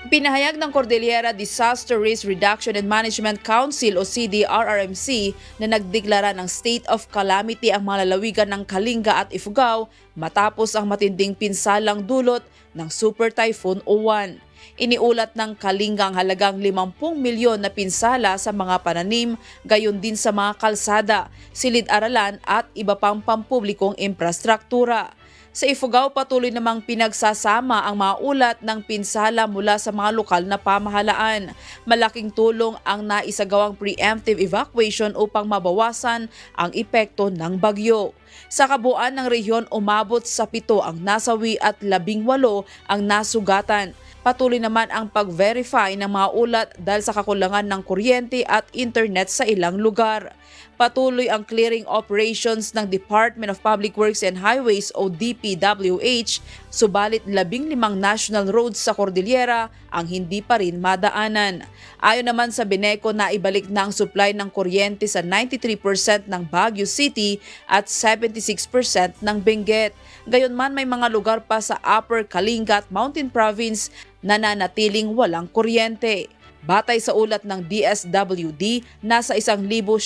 Pinahayag ng Cordillera Disaster Risk Reduction and Management Council o CDRRMC na nagdeklara ng state of calamity ang mga lalawigan ng Kalinga at Ifugao matapos ang matinding pinsalang dulot ng Super Typhoon Uwan. Iniulat ng Kalinga ang halagang 50 milyon na pinsala sa mga pananim, gayon din sa mga kalsada, silid-aralan at iba pang pampublikong infrastruktura. Sa Ifugao, patuloy namang pinagsasama ang mga ulat ng pinsala mula sa mga lokal na pamahalaan. Malaking tulong ang naisagawang preemptive evacuation upang mabawasan ang epekto ng bagyo. Sa kabuuan ng rehiyon, umabot sa 7 ang nasawi at 18 ang nasugatan. Patuloy naman ang pag-verify ng mga ulat dahil sa kakulangan ng kuryente at internet sa ilang lugar. Patuloy ang clearing operations ng Department of Public Works and Highways o DPWH, subalit 15 national roads sa Cordillera ang hindi pa rin madaanan. Ayon naman sa Beneco, na ibalik na ang supply ng kuryente sa 93% ng Baguio City at 76% ng Benguet. Gayunman, may mga lugar pa sa Upper Kalinga at Mountain Province na nanatiling walang kuryente. Batay sa ulat ng DSWD, nasa 1,928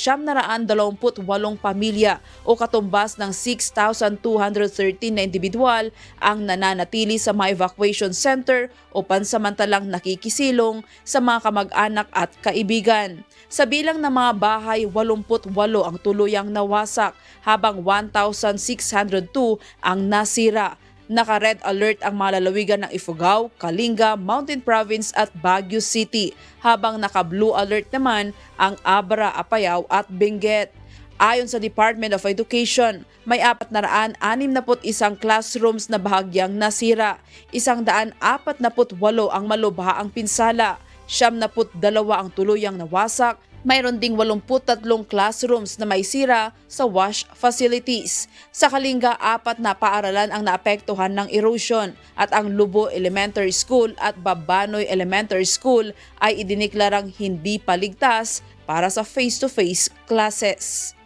pamilya o katumbas ng 6,213 na individual ang nananatili sa mga evacuation center o pansamantalang nakikisilong sa mga kamag-anak at kaibigan. Sa bilang ng mga bahay, 88 ang tuluyang nawasak habang 1,602 ang nasira. Naka-red alert ang mga lalawigan ng Ifugao, Kalinga, Mountain Province at Baguio City, habang naka-blue alert naman ang Abra, Apayao at Benguet. Ayon sa Department of Education, may 461 classrooms na bahagyang nasira, 148 ang malubha ang pinsala, 72 ang tuluyang nawasak. Mayroon ding 83 classrooms na may sira sa wash facilities. Sa Kalinga, 4 na paaralan ang naapektuhan ng erosion at ang Lubo Elementary School at Babanoy Elementary School ay idiniklarang hindi paligtas para sa face-to-face classes.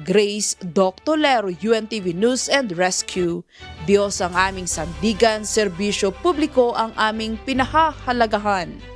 Grace Doctolero, UNTV News and Rescue. Diyos ang aming sandigan, serbisyo publiko ang aming pinahahalagahan.